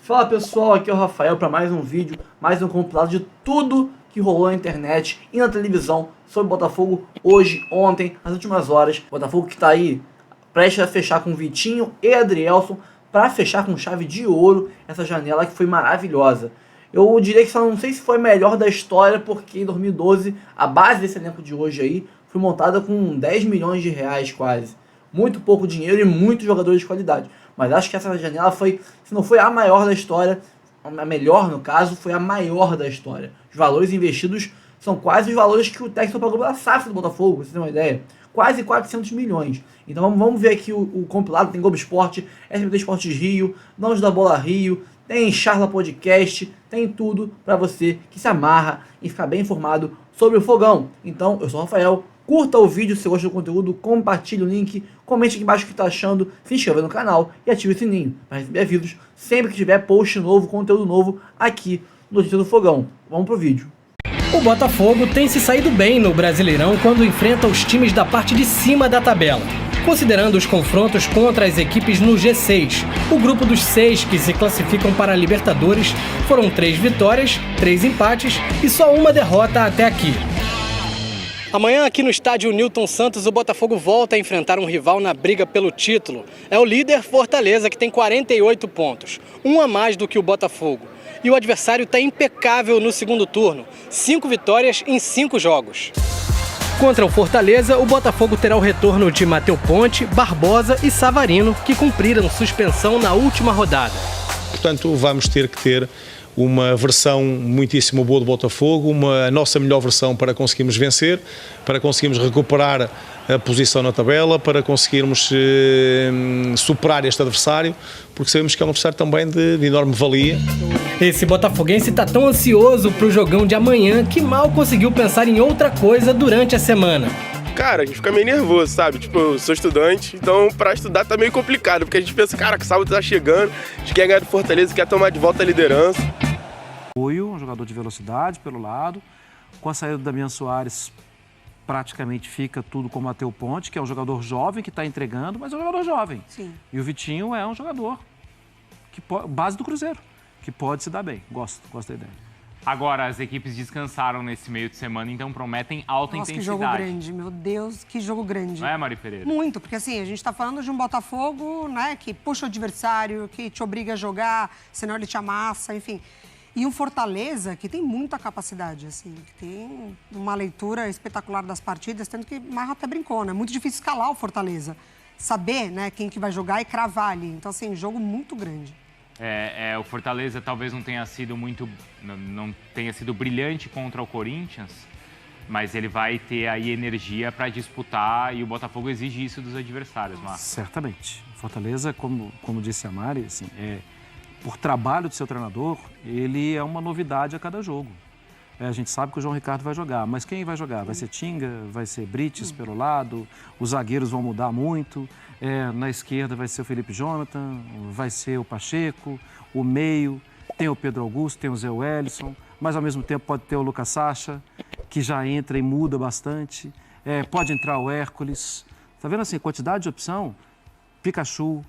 Fala pessoal, aqui é o Rafael para mais um vídeo, mais um compilado de tudo que rolou na internet e na televisão sobre o Botafogo hoje, ontem, nas últimas horas. Botafogo que está aí prestes a fechar com Vitinho e Adrielson para fechar com chave de ouro essa janela que foi maravilhosa. Eu diria que só não sei se foi a melhor da história, porque em 2012 a base desse elenco de hoje aí foi montada com 10 milhões de reais quase. Muito pouco dinheiro e muitos jogadores de qualidade. Mas acho que essa janela foi, se não foi a maior da história, a melhor no caso, foi a maior da história. Os valores investidos são quase os valores que o Textor pagou pela SAF do Botafogo, pra você ter uma ideia. Quase 400 milhões. Então vamos ver aqui o compilado. Tem Globo Esporte, SBT Esportes Rio, Donos da Bola Rio, tem Charla Podcast, tem tudo para você que se amarra e ficar bem informado sobre o Fogão. Então, eu sou o Rafael. Curta o vídeo se você gosta do conteúdo, compartilhe o link, comente aqui embaixo o que está achando, se inscreva no canal e ative o sininho para receber avisos sempre que tiver post novo, conteúdo novo aqui no Notícia do Fogão. Vamos pro vídeo. O Botafogo tem se saído bem no Brasileirão quando enfrenta os times da parte de cima da tabela. Considerando os confrontos contra as equipes no G6, o grupo dos 6 que se classificam para a Libertadores foram 3 vitórias, 3 empates e só uma derrota até aqui. Amanhã, aqui no estádio Newton Santos, o Botafogo volta a enfrentar um rival na briga pelo título. É o líder Fortaleza, que tem 48 pontos, um a mais do que o Botafogo. E o adversário está impecável no segundo turno, 5 vitórias em 5 jogos. Contra o Fortaleza, o Botafogo terá o retorno de Matheus Ponte, Barbosa e Savarino, que cumpriram suspensão na última rodada. Portanto, vamos ter que ter uma versão muitíssimo boa do Botafogo, a nossa melhor versão para conseguirmos vencer, para conseguirmos recuperar a posição na tabela, para conseguirmos superar este adversário, porque sabemos que é um adversário também de enorme valia. Esse botafoguense está tão ansioso para o jogão de amanhã que mal conseguiu pensar em outra coisa durante a semana. Cara, a gente fica meio nervoso, sabe? Tipo, eu sou estudante, então pra estudar tá meio complicado, porque a gente pensa, cara, que sábado tá chegando, a gente quer ganhar do Fortaleza, quer tomar de volta a liderança. Um jogador de velocidade pelo lado, com a saída do Damian Soares praticamente fica tudo com o Matheus Ponte, que é um jogador jovem que está entregando, mas é um jogador jovem. Sim. E o Vitinho é um jogador base do Cruzeiro, que pode se dar bem. Gosto da ideia. Agora, as equipes descansaram nesse meio de semana, então prometem alta Nossa, intensidade. que jogo grande, meu Deus, que jogo grande. Não é, Mari Pereira? Muito, porque assim, a gente tá falando de um Botafogo, né, que puxa o adversário, que te obriga a jogar, senão ele te amassa, enfim. E um Fortaleza que tem muita capacidade, assim, que tem uma leitura espetacular das partidas, tanto que Marra até brincou, né? Muito difícil escalar o Fortaleza. Saber, né, quem que vai jogar e cravar ali. Então, assim, jogo muito grande. O Fortaleza talvez não tenha sido brilhante contra o Corinthians, mas ele vai ter aí energia para disputar e o Botafogo exige isso dos adversários, Marcos. Certamente. Fortaleza, como disse a Mari, assim, por trabalho do seu treinador, ele é uma novidade a cada jogo. A gente sabe que o João Ricardo vai jogar, mas quem vai jogar? Vai ser Tinga, vai ser Brites pelo lado, os zagueiros vão mudar muito, na esquerda vai ser o Felipe Jonathan, vai ser o Pacheco, o meio, tem o Pedro Augusto, tem o Zé Wellison, mas ao mesmo tempo pode ter o Lucas Sacha, que já entra e muda bastante, pode entrar o Hércules. Tá vendo assim, quantidade de opção? Pikachu,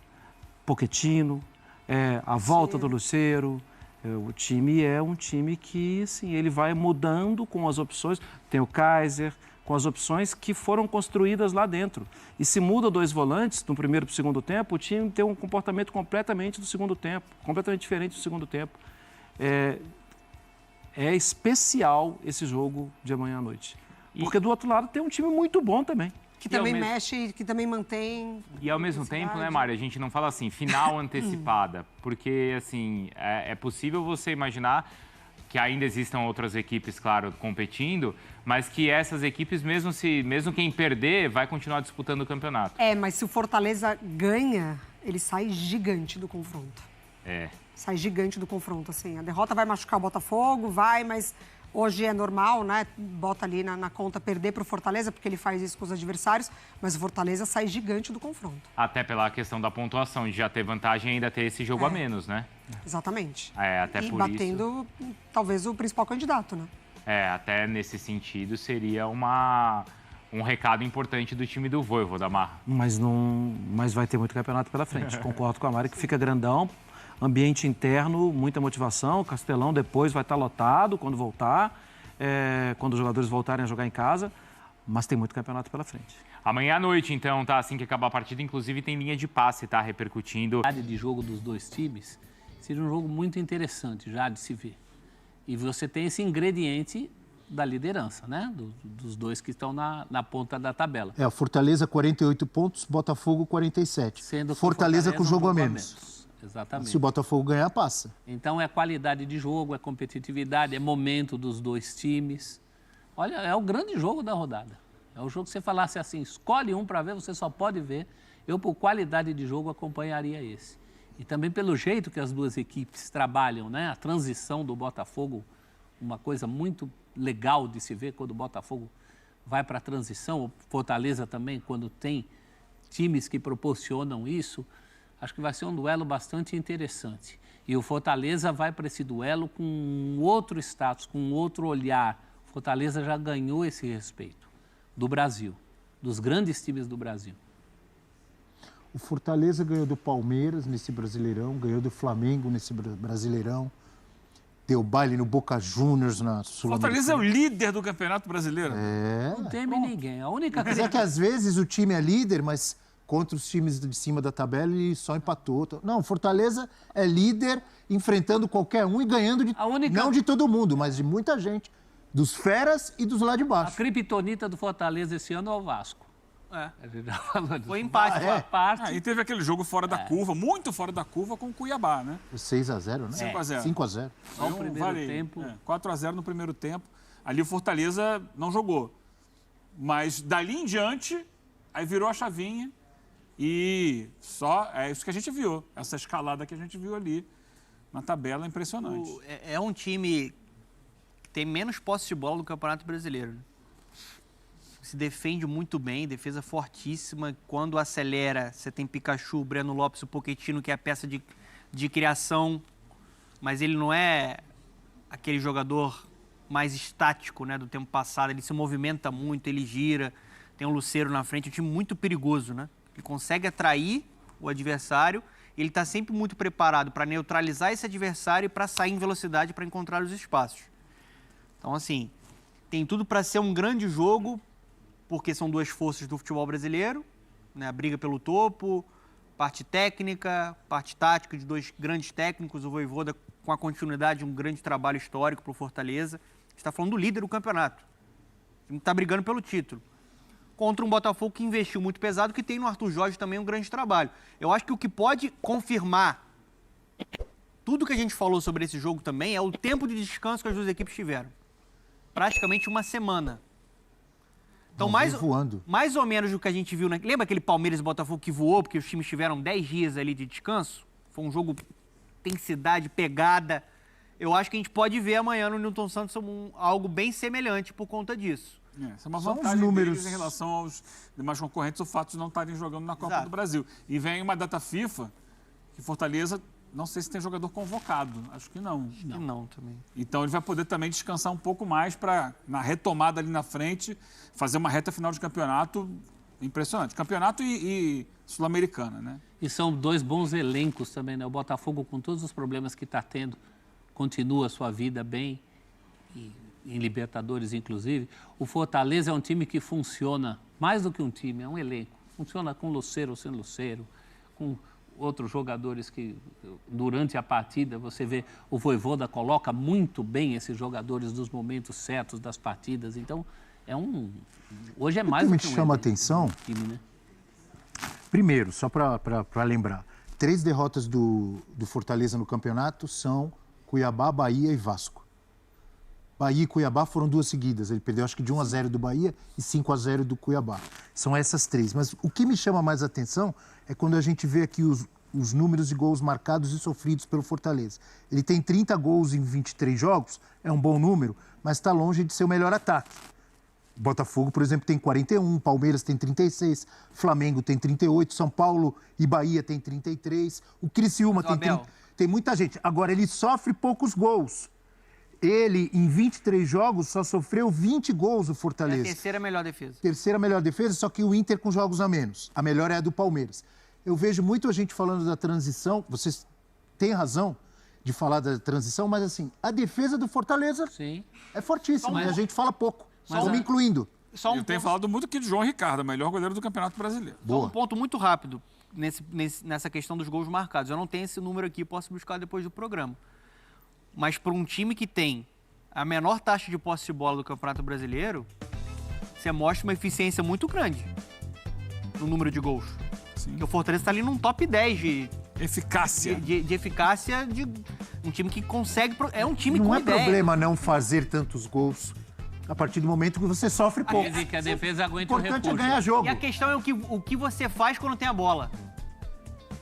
Pochettino, a volta do Lucero. O time é um time que, assim, ele vai mudando com as opções. Tem o Kaiser, com as opções que foram construídas lá dentro. E se muda 2 volantes, do primeiro para o segundo tempo, o time tem um comportamento completamente do segundo tempo, completamente diferente do segundo tempo. É especial esse jogo de amanhã à noite. Porque do outro lado tem um time muito bom também. Que também mexe, que também mantém... E ao mesmo tempo, né, Mário, a gente não fala assim, final antecipada, porque, assim, é possível você imaginar que ainda existam outras equipes, claro, competindo, mas que essas equipes, mesmo quem perder, vai continuar disputando o campeonato. Mas se o Fortaleza ganha, ele sai gigante do confronto. Sai gigante do confronto, assim. A derrota vai machucar o Botafogo, mas... Hoje é normal, né? Bota ali na conta perder para o Fortaleza, porque ele faz isso com os adversários, mas o Fortaleza sai gigante do confronto. Até pela questão da pontuação, de já ter vantagem e ainda ter esse jogo a menos, né? Exatamente. Até e por batendo, talvez, o principal candidato, né? Até nesse sentido seria um recado importante do time do Vojvoda, Marra. Mas vai ter muito campeonato pela frente. Concordo com a Mari que fica grandão. ambiente interno, muita motivação. O Castelão depois vai estar lotado quando voltar, quando os jogadores voltarem a jogar em casa, mas tem muito campeonato pela frente. Amanhã à noite, então, tá? Assim que acabar a partida, inclusive tem linha de passe, tá? Repercutindo. A de jogo dos dois times seria um jogo muito interessante já de se ver. E você tem esse ingrediente da liderança, né? Dos dois que estão na ponta da tabela. O Fortaleza 48 pontos, Botafogo 47. Sendo que Fortaleza com jogo a menos. Exatamente. Se o Botafogo ganhar, passa. Então é qualidade de jogo, é competitividade, é momento dos dois times. Olha, é o grande jogo da rodada. É o jogo que você falasse assim, escolhe um para ver, você só pode ver. Eu, por qualidade de jogo, acompanharia esse. E também pelo jeito que as duas equipes trabalham, né? A transição do Botafogo, uma coisa muito legal de se ver quando o Botafogo vai para a transição. O Fortaleza também, quando tem times que proporcionam isso, acho que vai ser um duelo bastante interessante. E o Fortaleza vai para esse duelo com um outro status, com um outro olhar. O Fortaleza já ganhou esse respeito do Brasil, dos grandes times do Brasil. O Fortaleza ganhou do Palmeiras nesse Brasileirão, ganhou do Flamengo nesse Brasileirão, deu baile no Boca Juniors na Sul-Americana. Fortaleza é o líder do Campeonato Brasileiro. Não teme ninguém. A única Mas é que às vezes o time é líder, mas contra os times de cima da tabela ele só empatou. Não, Fortaleza é líder enfrentando qualquer um e ganhando não de todo mundo, mas de muita gente. Dos feras e dos lá de baixo. A criptonita do Fortaleza esse ano é o Vasco. A gente já falou disso. Foi empate. E teve aquele jogo fora da curva, muito fora da curva, com o Cuiabá, né? 6-0, né? 5-0. 5-0. Só o primeiro tempo. 4-0 no primeiro tempo. Ali o Fortaleza não jogou. Mas dali em diante, aí virou a chavinha e só é isso que a gente viu. Essa escalada que a gente viu ali na tabela é impressionante. É um time que tem menos posse de bola do Campeonato Brasileiro. Se defende muito bem, defesa fortíssima. Quando acelera, você tem Pikachu, Breno Lopes, o Pochettino, que é a peça de criação, mas ele não é aquele jogador mais estático, né, do tempo passado. Ele se movimenta muito, ele gira. Tem o Lucero na frente, um time muito perigoso, né? Ele consegue atrair o adversário. Ele está sempre muito preparado para neutralizar esse adversário e para sair em velocidade para encontrar os espaços. Então, assim, tem tudo para ser um grande jogo, porque são duas forças do futebol brasileiro, né? A briga pelo topo, parte técnica, parte tática de dois grandes técnicos, o Vojvoda com a continuidade de um grande trabalho histórico para o Fortaleza. A gente está falando do líder do campeonato. O time está brigando pelo título. Contra um Botafogo que investiu muito pesado, que tem no Arthur Jorge também um grande trabalho. Eu acho que o que pode confirmar tudo que a gente falou sobre esse jogo também é o tempo de descanso que as duas equipes tiveram. Praticamente uma semana. Então, mais ou menos do que a gente viu... Lembra aquele Palmeiras e Botafogo que voou, porque os times tiveram 10 dias ali de descanso? Foi um jogo intensidade, pegada. Eu acho que a gente pode ver amanhã no Newton Santos algo bem semelhante por conta disso. Essa é uma vantagem deles em relação aos demais concorrentes, o fato de não estarem jogando na Copa do Brasil. E vem uma data FIFA que Fortaleza... Não sei se tem jogador convocado, acho que não. Acho que não também. Então ele vai poder também descansar um pouco mais para, na retomada ali na frente, fazer uma reta final de campeonato impressionante. Campeonato e Sul-Americana, né? E são dois bons elencos também, né? O Botafogo, com todos os problemas que está tendo, continua a sua vida bem, em Libertadores inclusive. O Fortaleza é um time que funciona, mais do que um time, é um elenco. Funciona com Lucero ou sem Lucero, com outros jogadores que, durante a partida, você vê o Vojvoda coloca muito bem esses jogadores nos momentos certos das partidas. Então, hoje é mais do que me chama a atenção, time, né? Primeiro, só para lembrar, 3 derrotas do Fortaleza no campeonato são Cuiabá, Bahia e Vasco. Bahia e Cuiabá foram 2 seguidas. Ele perdeu, acho que de 1-0 do Bahia e 5-0 do Cuiabá. São essas 3. Mas o que me chama mais atenção é quando a gente vê aqui os números de gols marcados e sofridos pelo Fortaleza. Ele tem 30 gols em 23 jogos, é um bom número, mas está longe de ser o melhor ataque. O Botafogo, por exemplo, tem 41, Palmeiras tem 36, Flamengo tem 38, São Paulo e Bahia tem 33, o Criciúma tem muita gente. Agora, ele sofre poucos gols. Ele, em 23 jogos, só sofreu 20 gols, o Fortaleza. É a terceira melhor defesa. Terceira melhor defesa, só que o Inter com jogos a menos. A melhor é a do Palmeiras. Eu vejo muita gente falando da transição, vocês tem razão de falar da transição, mas assim, a defesa do Fortaleza é fortíssima, e a gente fala pouco, como incluindo. Eu tenho falado muito aqui de João Ricardo, melhor goleiro do Campeonato Brasileiro. Só um ponto muito rápido nessa questão dos gols marcados. Eu não tenho esse número aqui, posso buscar depois do programa. Mas para um time que tem a menor taxa de posse de bola do Campeonato Brasileiro, você mostra uma eficiência muito grande no número de gols. Sim. O Fortaleza está ali num top 10 de eficácia. De eficácia de um time que consegue... É um time não com é ideia. problema não fazer tantos gols a partir do momento que você sofre pouco. Que a defesa aguenta o importante recurso. É ganhar jogo. E a questão é o que você faz quando tem a bola.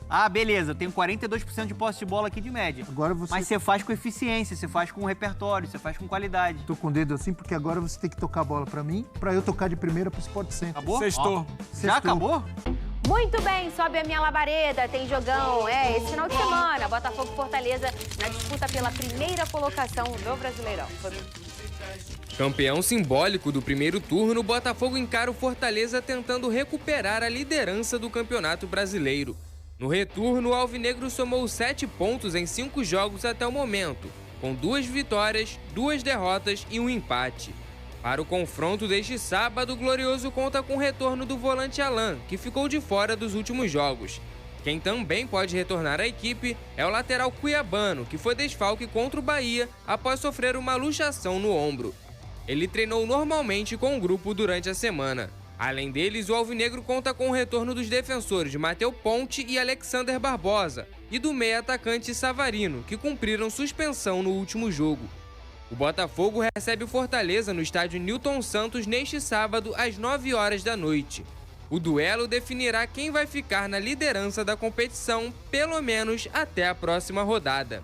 Ah, beleza, eu tenho 42% de posse de bola aqui de média. Agora você... Mas você faz com eficiência, você faz com repertório, você faz com qualidade. Tô com o dedo assim porque agora você tem que tocar a bola pra mim, pra eu tocar de primeira pro Sport Center. Acabou? Sextou. Já acabou? Muito bem, sobe a minha labareda, tem jogão. Esse final de semana, Botafogo e Fortaleza na disputa pela primeira colocação do Brasileirão. Campeão simbólico do primeiro turno, o Botafogo encara o Fortaleza tentando recuperar a liderança do Campeonato Brasileiro. No retorno, o alvinegro somou 7 pontos em 5 jogos até o momento, com 2 vitórias, 2 derrotas e um empate. Para o confronto deste sábado, o Glorioso conta com o retorno do volante Alan, que ficou de fora dos últimos jogos. Quem também pode retornar à equipe é o lateral cuiabano, que foi desfalque contra o Bahia após sofrer uma luxação no ombro. Ele treinou normalmente com o grupo durante a semana. Além deles, o alvinegro conta com o retorno dos defensores Matheus Ponte e Alexander Barbosa, e do meia-atacante Savarino, que cumpriram suspensão no último jogo. O Botafogo recebe o Fortaleza no estádio Newton Santos neste sábado, às 9 horas da noite. O duelo definirá quem vai ficar na liderança da competição, pelo menos até a próxima rodada.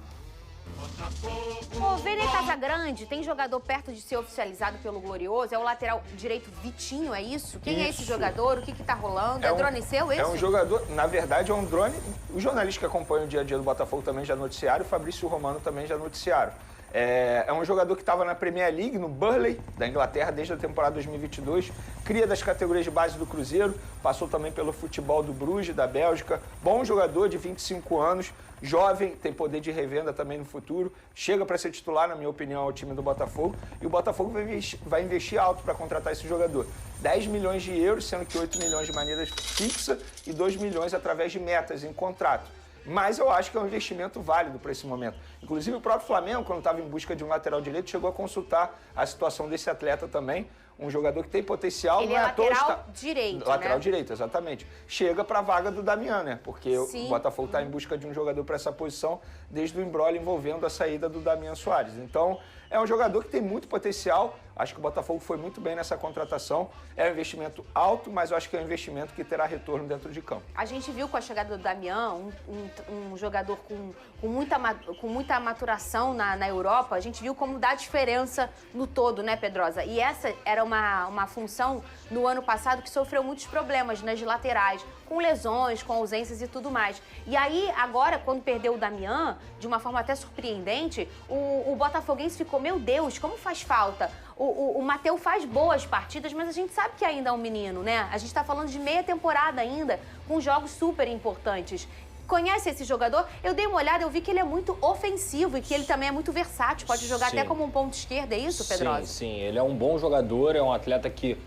O Vene Casagrande tem jogador perto de ser oficializado pelo Glorioso, é o lateral direito Vitinho, é isso? Quem é esse jogador? O que tá rolando? É drone seu esse? É um jogador, na verdade é um drone, os jornalistas que acompanham o dia a dia do Botafogo também já noticiaram, o Fabrício Romano também já noticiaram. É um jogador que estava na Premier League, no Burnley, da Inglaterra, desde a temporada 2022, cria das categorias de base do Cruzeiro, passou também pelo futebol do Bruges, da Bélgica, bom jogador de 25 anos, jovem, tem poder de revenda também no futuro, chega para ser titular, na minha opinião, ao time do Botafogo, e o Botafogo vai investir alto para contratar esse jogador. 10 milhões de euros, sendo que 8 milhões de maneira fixa e 2 milhões através de metas em contrato. Mas eu acho que é um investimento válido para esse momento. Inclusive o próprio Flamengo, quando estava em busca de um lateral direito, chegou a consultar a situação desse atleta também, um jogador que tem potencial. Ele é lateral direito, lateral né? direito, exatamente. Chega para a vaga do Damian, né? Porque Sim. o Botafogo está em busca de um jogador para essa posição desde o imbróglio envolvendo a saída do Damian Soares. Então, é um jogador que tem muito potencial. Acho que o Botafogo foi muito bem nessa contratação. É um investimento alto, mas eu acho que é um investimento que terá retorno dentro de campo. A gente viu com a chegada do Damian, um jogador com muita maturação na Europa, a gente viu como dá diferença no todo, né, Pedrosa? E essa era uma função no ano passado que sofreu muitos problemas nas laterais, com lesões, com ausências e tudo mais. E aí, agora, quando perdeu o Damian, de uma forma até surpreendente, o botafoguense ficou, meu Deus, como faz falta? O Matheus faz boas partidas, mas a gente sabe que ainda é um menino, né? A gente tá falando de meia temporada ainda, com jogos super importantes. Conhece esse jogador? Eu dei uma olhada, eu vi que ele é muito ofensivo e que ele também é muito versátil, pode jogar até como um ponto esquerdo, é isso, Pedrosa? Sim, ele é um bom jogador, é um atleta que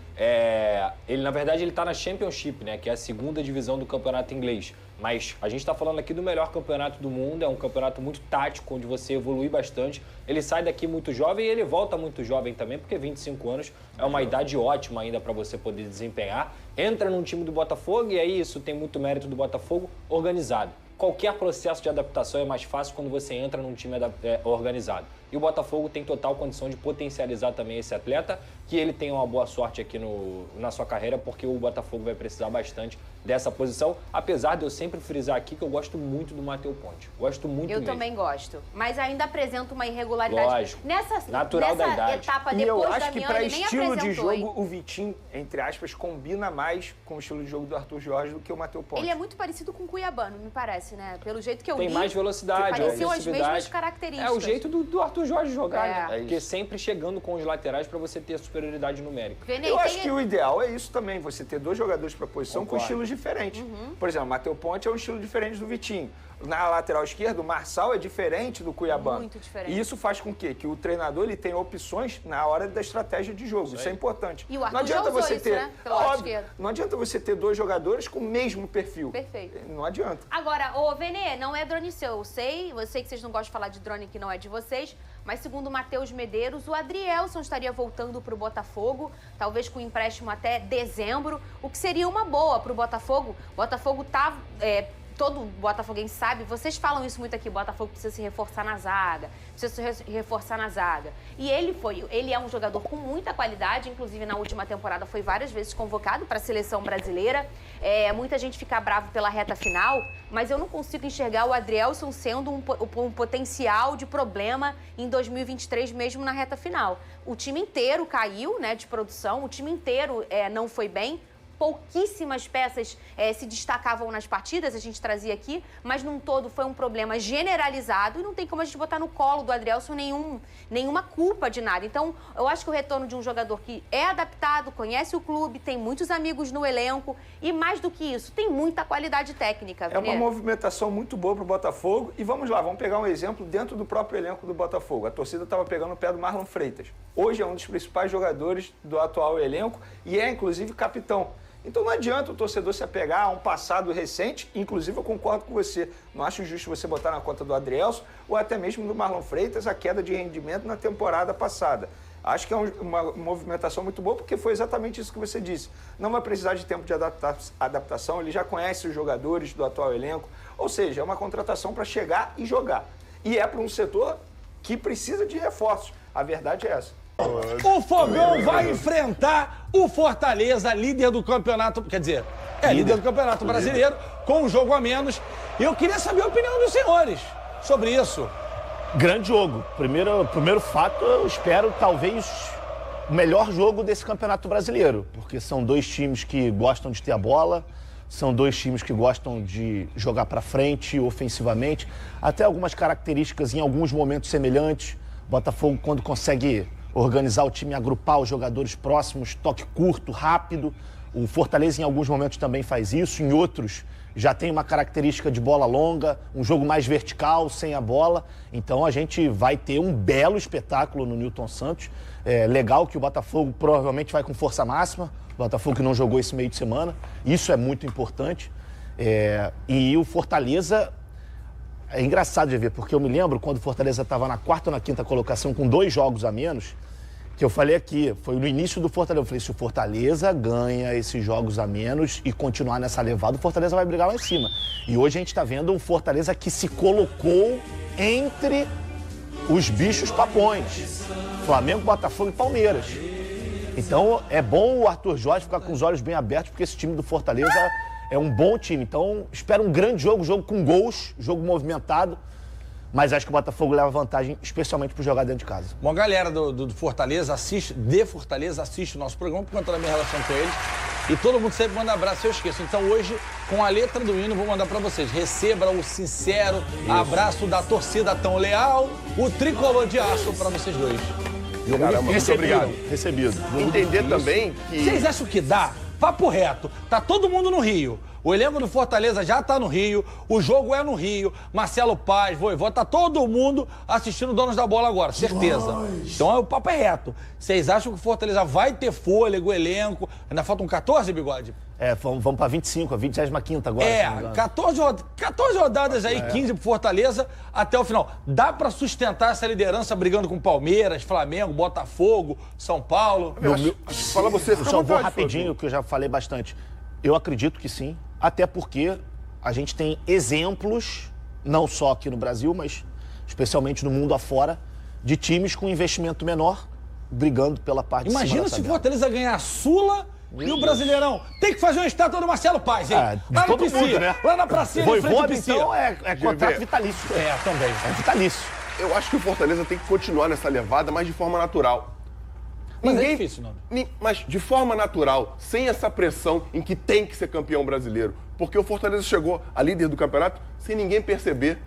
ele, na verdade, ele tá na Championship, né, que é a segunda divisão do campeonato inglês. Mas a gente está falando aqui do melhor campeonato do mundo, é um campeonato muito tático, onde você evolui bastante. Ele sai daqui muito jovem e ele volta muito jovem também, porque 25 anos é uma idade ótima ainda para você poder desempenhar. Entra num time do Botafogo e aí isso tem muito mérito do Botafogo organizado. Qualquer processo de adaptação é mais fácil quando você entra num time organizado. E o Botafogo tem total condição de potencializar também esse atleta, que ele tenha uma boa sorte aqui na sua carreira, porque o Botafogo vai precisar bastante dessa posição, apesar de eu sempre frisar aqui que eu gosto muito do Matheus Ponte. Gosto muito mesmo. Eu também gosto, mas ainda apresenta uma irregularidade. Lógico, natural da idade. Etapa e depois eu acho que para estilo de jogo, hein? o Vitinho, entre aspas, combina mais com o estilo de jogo do Arthur Jorge do que o Matheus Ponte. Ele é muito parecido com o Cuiabano, me parece, né? Pelo jeito que eu li. Tem mais velocidade, pareciam as mesmas características. É o jeito do Arthur Jorge jogar, né? Porque sempre chegando com os laterais para você ter a superioridade numérica. Eu acho que o ideal é isso também, você ter dois jogadores para posição com estilos diferentes. Por exemplo, o Matheus Ponte é um estilo diferente do Vitinho. Na lateral esquerda, o Marçal é diferente do Cuiabano. Muito diferente. E isso faz com que o treinador ele tenha opções na hora da estratégia de jogo. Isso é importante. E o Arthur já usou isso, né? Pelo lado esquerdo. Não adianta você ter 2 jogadores com o mesmo perfil. Perfeito. Não adianta. Agora, ô Venê, não é drone seu, eu sei que vocês não gostam de falar de drone que não é de vocês, mas segundo o Matheus Medeiros, o Adrielson estaria voltando para o Botafogo, talvez com empréstimo até dezembro, o que seria uma boa para o Botafogo. O Botafogo tá... todo botafoguense sabe, vocês falam isso muito aqui, o Botafogo precisa se reforçar na zaga, E ele é um jogador com muita qualidade, inclusive na última temporada foi várias vezes convocado para a seleção brasileira. Muita gente fica bravo pela reta final, mas eu não consigo enxergar o Adrielson sendo um potencial de problema em 2023, mesmo na reta final. O time inteiro caiu, né, de produção, o time inteiro não foi bem. Pouquíssimas peças se destacavam nas partidas, a gente trazia aqui, mas num todo foi um problema generalizado e não tem como a gente botar no colo do Adrielson nenhuma culpa de nada. Então, eu acho que o retorno de um jogador que é adaptado, conhece o clube, tem muitos amigos no elenco e, mais do que isso, tem muita qualidade técnica. É uma movimentação muito boa para o Botafogo e vamos lá, vamos pegar um exemplo dentro do próprio elenco do Botafogo. A torcida estava pegando o pé do Marlon Freitas. Hoje é um dos principais jogadores do atual elenco e é, inclusive, capitão. Então não adianta o torcedor se apegar a um passado recente, inclusive eu concordo com você, não acho justo você botar na conta do Adrielson ou até mesmo do Marlon Freitas a queda de rendimento na temporada passada. Acho que é uma movimentação muito boa porque foi exatamente isso que você disse. Não vai precisar de tempo de adaptação, ele já conhece os jogadores do atual elenco, ou seja, é uma contratação para chegar e jogar. E é para um setor que precisa de reforços, a verdade é essa. O Fogão vai enfrentar o Fortaleza, líder do campeonato, quer dizer, líder do campeonato brasileiro, com um jogo a menos. E eu queria saber a opinião dos senhores sobre isso. Grande jogo. Primeiro fato, eu espero talvez o melhor jogo desse campeonato brasileiro, porque são 2 times que gostam de ter a bola, são 2 times que gostam de jogar para frente ofensivamente, até algumas características em alguns momentos semelhantes. Botafogo, quando consegue organizar o time, agrupar os jogadores próximos, toque curto, rápido. O Fortaleza em alguns momentos também faz isso, em outros já tem uma característica de bola longa, um jogo mais vertical, sem a bola. Então a gente vai ter um belo espetáculo no Newton Santos. É legal que o Botafogo provavelmente vai com força máxima, o Botafogo que não jogou esse meio de semana, isso é muito importante. E o Fortaleza... É engraçado de ver, porque eu me lembro quando o Fortaleza estava na 4ª ou na 5ª colocação com 2 jogos a menos, que eu falei aqui, foi no início do Fortaleza, eu falei, se o Fortaleza ganha esses jogos a menos e continuar nessa levada, o Fortaleza vai brigar lá em cima. E hoje a gente está vendo um Fortaleza que se colocou entre os bichos papões, Flamengo, Botafogo e Palmeiras. Então é bom o Arthur Jorge ficar com os olhos bem abertos, porque esse time do Fortaleza é um bom time. Então espero um grande jogo com gols, jogo movimentado. Mas acho que o Botafogo leva vantagem, especialmente por jogar dentro de casa. Bom, a galera do Fortaleza assiste o nosso programa por conta da minha relação com eles. E todo mundo sempre manda abraço, eu esqueço. Então hoje, com a letra do hino, vou mandar pra vocês. Receba o sincero abraço da torcida tão leal, o tricolor de aço pra vocês dois. Caramba, muito obrigado. Recebido. Entender também que... Vocês acham que dá? Papo reto. Tá todo mundo no Rio. O elenco do Fortaleza já tá no Rio, o jogo é no Rio, Marcelo Paz, Vojvoda, tá todo mundo assistindo Donos da Bola agora, certeza. Então o papo é reto. Vocês acham que o Fortaleza vai ter fôlego, elenco? Ainda faltam 14, Bigode? Vamos pra 25, a 25ª agora. 14 rodadas aí, 15 pro Fortaleza até o final. Dá pra sustentar essa liderança brigando com Palmeiras, Flamengo, Botafogo, São Paulo? Fala você, eu só vou rapidinho, que eu já falei bastante. Eu acredito que sim, até porque a gente tem exemplos, não só aqui no Brasil, mas especialmente no mundo afora, de times com investimento menor brigando pela parte de cima da tabela. Imagina se o Fortaleza ganhar a Sula e o Brasileirão. Tem que fazer uma estátua do Marcelo Paz, hein? Lá no PC, né? Lá na pracinha de frente ao PC. Então é contrato vitalício. Também. É vitalício. Eu acho que o Fortaleza tem que continuar nessa levada, mas de forma natural. Mas é difícil, não? Mas de forma natural, sem essa pressão em que tem que ser campeão brasileiro. Porque o Fortaleza chegou a líder do campeonato sem ninguém perceber.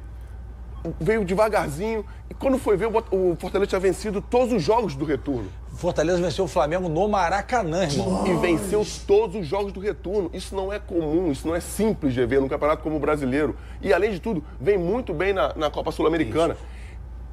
veio devagarzinho. E quando foi ver, o Fortaleza tinha vencido todos os jogos do retorno. Fortaleza venceu o Flamengo no Maracanã, irmão. E venceu todos os jogos do retorno. Isso não é comum, isso não é simples de ver num campeonato como o brasileiro. E, além de tudo, vem muito bem na Copa Sul-Americana.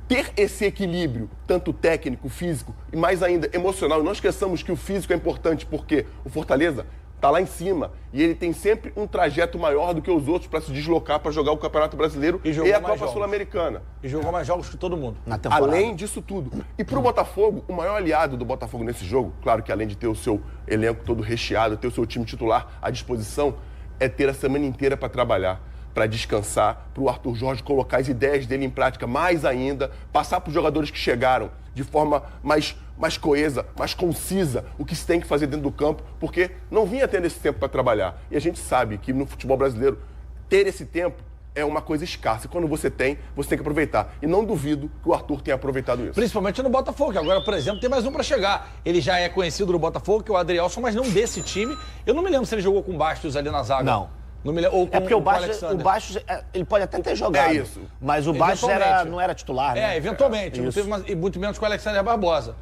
Ter esse equilíbrio, tanto técnico, físico e mais ainda emocional. E não esqueçamos que o físico é importante porque o Fortaleza está lá em cima e ele tem sempre um trajeto maior do que os outros para se deslocar para jogar o Campeonato Brasileiro e a Copa Sul-Americana. E jogou mais jogos que todo mundo. Na temporada. Além disso tudo. E para o Botafogo, o maior aliado do Botafogo nesse jogo, claro que além de ter o seu elenco todo recheado, ter o seu time titular à disposição, é ter a semana inteira para trabalhar, para descansar, para o Arthur Jorge colocar as ideias dele em prática mais ainda, passar para os jogadores que chegaram de forma mais coesa, mais concisa, o que se tem que fazer dentro do campo, porque não vinha tendo esse tempo para trabalhar. E a gente sabe que no futebol brasileiro, ter esse tempo é uma coisa escassa. E quando você tem que aproveitar. E não duvido que o Arthur tenha aproveitado isso. Principalmente no Botafogo, que agora, por exemplo, tem mais um para chegar. Ele já é conhecido no Botafogo, que é o Adrielson, mas não desse time. Eu não me lembro se ele jogou com o Bastos ali na zaga. Não. Ou com porque o Bastos, ele pode até ter jogado. É isso. Mas o Bastos não era titular, né? Eventualmente. Não teve e muito menos com o Alexandre Barbosa.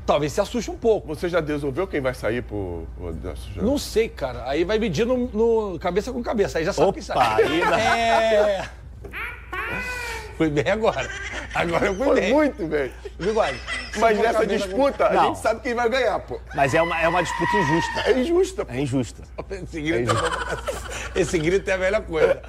Talvez se assuste um pouco. Você já resolveu quem vai sair pro... Não sei, cara. Aí vai medir no cabeça com cabeça. Aí já sabe quem sai. Foi bem agora. Agora eu fui bem. Foi muito bem. Bigode. Mas nessa disputa, a gente sabe quem vai ganhar, pô. Mas é uma disputa injusta. É injusta. É injusta. Esse grito é a melhor coisa.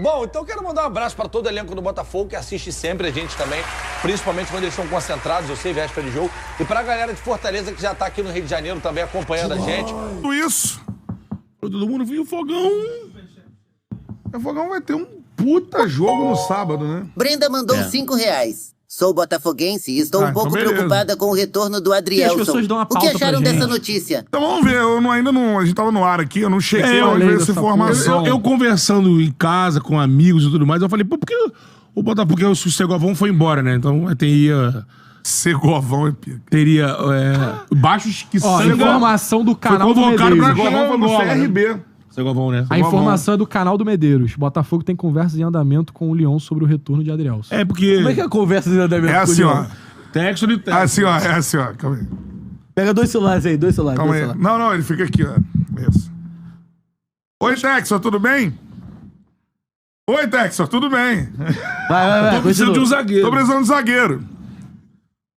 Bom, então eu quero mandar um abraço para todo o elenco do Botafogo, que assiste sempre a gente também, principalmente quando eles estão concentrados, eu sei, véspera de jogo. E para a galera de Fortaleza, que já está aqui no Rio de Janeiro também acompanhando a gente. Tudo isso. Todo mundo viu o Fogão. O Fogão vai ter um puta jogo no sábado, né? Brenda mandou R$5. Sou botafoguense e estou um pouco preocupada com o retorno do Adrielson. O que acharam dessa notícia? Então vamos ver, a gente tava no ar aqui, eu não cheguei a ver essa informação. Eu conversando em casa com amigos e tudo mais, eu falei, pô, por que o Botafogo, porque o Segovão foi embora, né? Então teria... Segovão é pica. Teria baixos que a informação do canal do Medeiros. Segovão no CRB. Segovão, né? A informação é do canal do Medeiros. Botafogo tem conversas em andamento com o Lyon sobre o retorno de Adrielson. É porque... Como é que é a conversa em andamento com o Lyon? Ó. Texto de texto. É assim, ó. Calma aí. Pega dois celulares aí, Calma aí. Não, ele fica aqui, ó. Isso. Oi, Texor, tudo bem? Oi, Texor, tudo bem? Vai. Tô precisando de um zagueiro. Tô precisando de um zagueiro.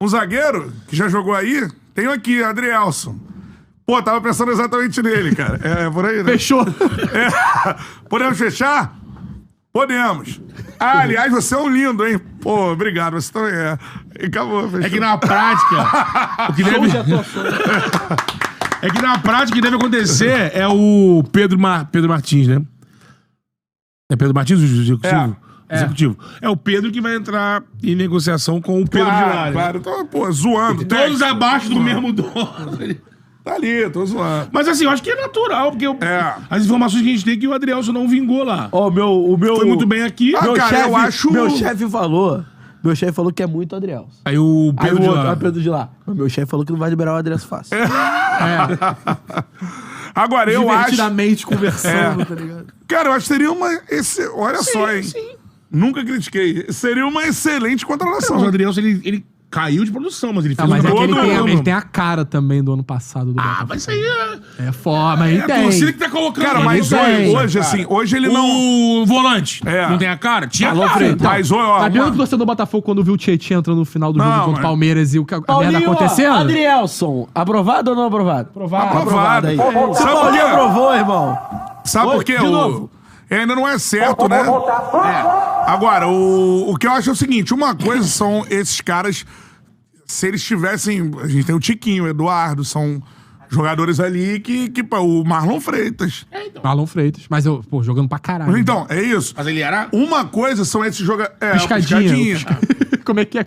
Um zagueiro que já jogou aí, tenho aqui, Adrielson. Pô, tava pensando exatamente nele, cara. É por aí, né? Fechou. Podemos fechar? Podemos. Aliás, você é um lindo, hein? Pô, obrigado, você também é. E acabou, fechou. É que na prática, o que deve... É que na prática o que deve acontecer é o Pedro Martins, né? É Pedro Martins, o executivo? Executivo. É o Pedro que vai entrar em negociação com o Pedro de Lara. Claro, então, pô, zoando. Todos abaixo do mesmo dono. Tá ali, tô zoando. Mas assim, eu acho que é natural, porque as informações que a gente tem é que o Adrielson não vingou lá. Ó, o meu... Foi muito bem aqui. Meu chefe falou que é muito Adrielson. Aí o Pedro de lá. Pedro de lá. Meu chefe falou que não vai liberar o Adrielson fácil. Agora, eu acho... Divertidamente conversando, tá ligado? Cara, eu acho que seria uma... Olha só, hein? Sim. Nunca critiquei. Seria uma excelente contratação. O Adrielson, ele caiu de produção, mas ele fez ele tem a cara também do ano passado do Botafogo. Mas isso aí é foda, mas ele tem. É a torcida que tá colocando. Cara, mas hoje ele não... O volante não tem a cara? Tinha a cara. Mas, tá vendo que o torcedor do Botafogo, quando viu o Tietchan entrando no final do jogo contra o Palmeiras e a merda acontecendo? Adrielson, aprovado ou não aprovado? Aprovado. Aí. Se o Paulinho aprovou, irmão. Sabe por quê? Ainda não é certo, né? Agora, o que eu acho é o seguinte, uma coisa são esses caras, se eles tivessem... A gente tem o Tiquinho, o Eduardo, são jogadores ali que o Marlon Freitas. Então. Marlon Freitas, mas jogando pra caralho. Então, é isso. Mas ele era... Uma coisa são esses jogadores... Piscadinha. Como é que é?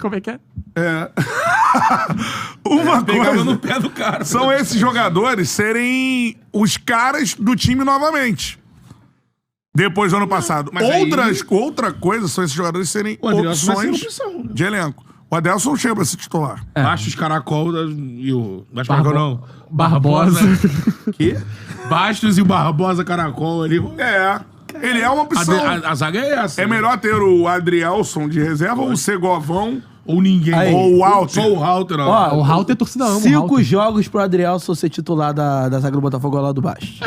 Uma coisa no pé do cara. São esses jogadores serem os caras do time novamente. Depois do ano passado. Outra coisa são esses jogadores serem opções de elenco. O Adelson chega pra ser titular. Bastos, Caracol e o... Caracol não. Barbosa. Que? Bastos e o Barbosa, Caracol ali. Ele é uma opção. A zaga é essa. É melhor ter o Adrielson de reserva ou o Segovão? Ou ninguém. Aí. Ou o Walter. Só o Walter, ó. Ó, o Halter é torcida ama. 5 jogos pro Adrielson ser titular da zaga do Botafogo lá do baixo.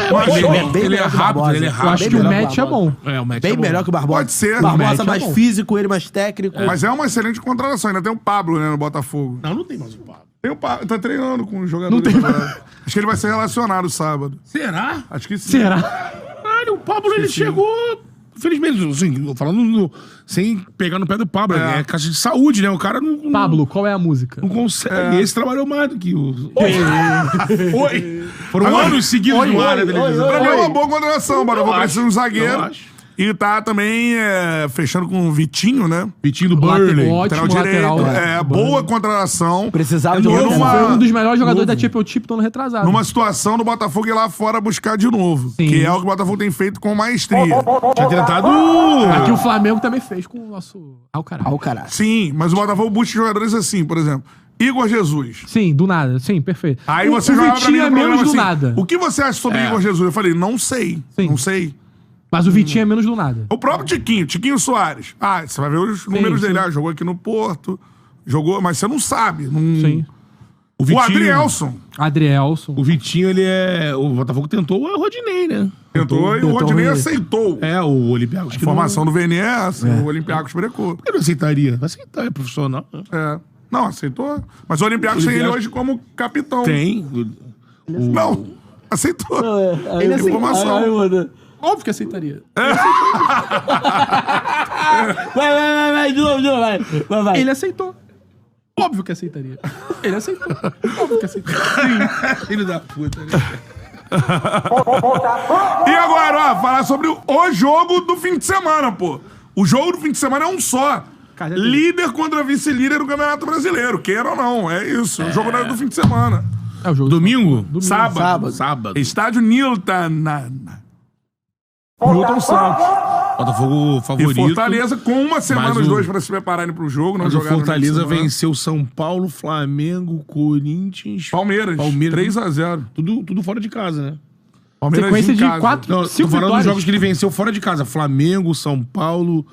Ele é rápido, ele é rápido. Eu acho que o match é bom. O match Bem é bom. melhor que o Barbosa. Pode ser. O Barbosa O mais match é bom. físico, ele mais técnico. Mas é uma excelente contratação. Ainda tem o Pablo, né, no Botafogo. Não tem mais o Pablo. Tem o Pablo. Tá treinando com os jogadores. Acho que ele vai ser relacionado sábado. Será? Acho que sim. Será? Caralho, o Pablo, ele chegou... Infelizmente, assim, falando sem pegar no pé do Pablo, é caixa de saúde, né? O cara não... Pablo, qual é a música? Não consegue. Esse trabalhou mais do que o... Oi! Foram anos seguidos no ar, né? Pra mim é uma boa contratação, mano. Eu vou precisar de um Eu zagueiro. acho. E tá também fechando com o Vitinho, né? Vitinho do Burnley. Ótimo lateral. Boa contratação. Precisava de um Foi um dos melhores jogadores da Championship do ano retrasado. Numa situação do Botafogo ir lá fora buscar de novo. Sim. Que é o que o Botafogo tem feito com maestria. Tinha tentado... Aqui o Flamengo também fez com o nosso Alcaraz. Sim, mas o Botafogo busca jogadores assim, por exemplo. Igor Jesus. Sim, do nada. Sim, perfeito. Aí você jogava pra mim no programa menos do assim, nada. o que você acha sobre Igor Jesus? Eu falei, não sei. Não sei. Mas o Vitinho é menos do nada. O próprio Tiquinho Soares. Você vai ver os números dele. Jogou aqui no Porto, jogou, mas você não sabe. Sim. O Adrielson. Adrielson. O Vitinho, ele é... O Botafogo tentou o Rodinei, né? Tentou e o Rodinei aceitou. O Olympiacos. A formação do VNE, o Olympiacos brecou. Eu não aceitaria. Aceitar, é profissional. Não, aceitou. Mas o Olympiacos tem ele hoje como capitão. Tem. Não, aceitou. Ele aceitou. Informação. Óbvio que aceitaria. Vai, de novo, vai. Ele aceitou. Óbvio que aceitaria. Ele aceitou. Óbvio que aceitaria. Sim. Filho da puta, né? E agora, ó, falar sobre o jogo do fim de semana, pô. O jogo do fim de semana é um só. Líder contra vice-líder do Campeonato Brasileiro. Queira ou não, é isso. O jogo do fim de semana. É o jogo Domingo? Sábado. Estádio Nilton Santos. Botafogo favorito. E Fortaleza com uma semana os dois pra se prepararem pro jogo. Não mas jogaram o Fortaleza venceu São Paulo, Flamengo, Corinthians... Palmeiras 3-0. Tudo fora de casa, né? Palmeiras sequência de casa. 4, não, 5 tô falando vitórias. dos jogos que ele venceu fora de casa. Flamengo, São Paulo...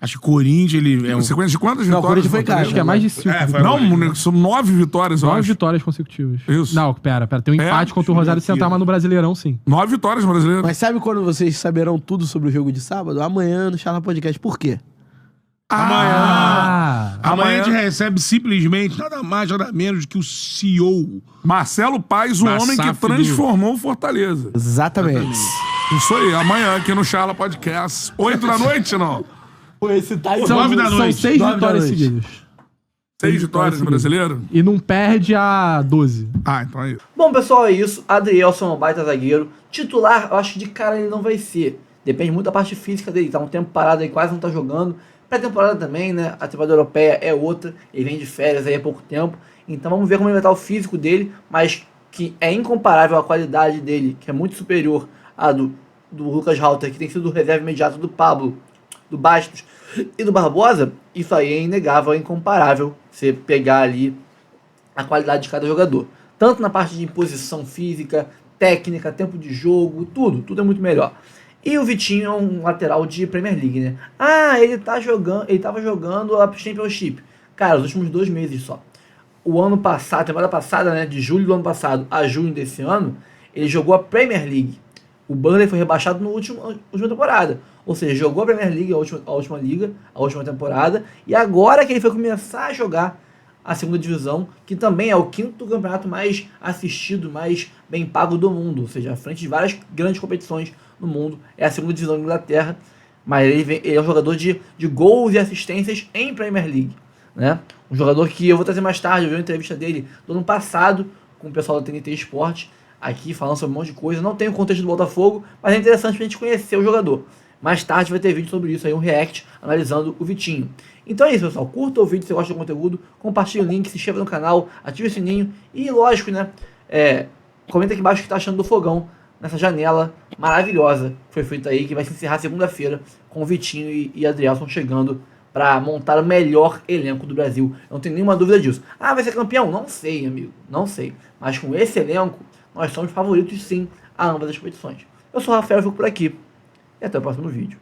Acho que Corinthians, ele... Sequência de quantas Não, vitórias? o Corinthians foi caro. Acho que é mais de 5. Não, são 9 vitórias, eu 9 acho. vitórias consecutivas. Isso. Não, pera. Tem um empate contra o Rosário Central, mas no Brasileirão, sim. 9 vitórias no Brasileiro. Mas sabe quando vocês saberão tudo sobre o jogo de sábado? Amanhã no Charla Podcast. Por quê? Amanhã a gente recebe simplesmente nada mais, nada menos que o CEO. Marcelo Paes, o homem que transformou o Fortaleza. Exatamente. Isso aí, amanhã aqui no Charla Podcast. 8 da noite, não? Esse tá são 9 da noite. São 6 vitórias seguidas. 6 vitórias no Brasileiro? E não perde a 12. Então é isso. Bom, pessoal, é isso. Adrielson é um baita zagueiro. Titular, eu acho que de cara ele não vai ser. Depende muito da parte física dele. Tá um tempo parado aí, quase não tá jogando. Pré-temporada também, né? A temporada europeia é outra. Ele vem de férias aí há pouco tempo. Então vamos ver como ele vai estar o físico dele. Mas que é incomparável a qualidade dele, que é muito superior à do Lucas Halter, que tem sido o reserva imediato do Pablo, do Bastos e do Barbosa. Isso aí é inegável, é incomparável. Você pegar ali a qualidade de cada jogador. Tanto na parte de imposição física, técnica, tempo de jogo, tudo é muito melhor. E o Vitinho é um lateral de Premier League, né? Ele tava jogando a Championship. Cara, os últimos 2 meses só. O ano passado, a temporada passada, né, de julho do ano passado a junho desse ano, ele jogou a Premier League. O Burnley foi rebaixado na última temporada. Ou seja, jogou a Premier League, a última temporada, e agora que ele foi começar a jogar a segunda divisão, que também é o 5º campeonato mais assistido, mais bem pago do mundo, ou seja, à frente de várias grandes competições no mundo, é a segunda divisão da Inglaterra, mas ele é um jogador de gols e assistências em Premier League, né? Um jogador que eu vou trazer mais tarde, eu vi uma entrevista dele do ano passado com o pessoal da TNT Esporte, aqui falando sobre um monte de coisa, não tem o contexto do Botafogo, mas é interessante pra gente conhecer o jogador. Mais tarde vai ter vídeo sobre isso aí, um react analisando o Vitinho. Então é isso, pessoal. Curta o vídeo se você gosta do conteúdo, compartilhe o link, se inscreva no canal, ative o sininho e, lógico, né, comenta aqui embaixo o que tá achando do fogão nessa janela maravilhosa que foi feita aí, que vai se encerrar segunda-feira com o Vitinho e Adrielson chegando para montar o melhor elenco do Brasil. Eu não tenho nenhuma dúvida disso. Vai ser campeão? Não sei, amigo. Não sei. Mas com esse elenco, nós somos favoritos sim a ambas as competições. Eu sou o Rafael e fico por aqui. e até o próximo vídeo.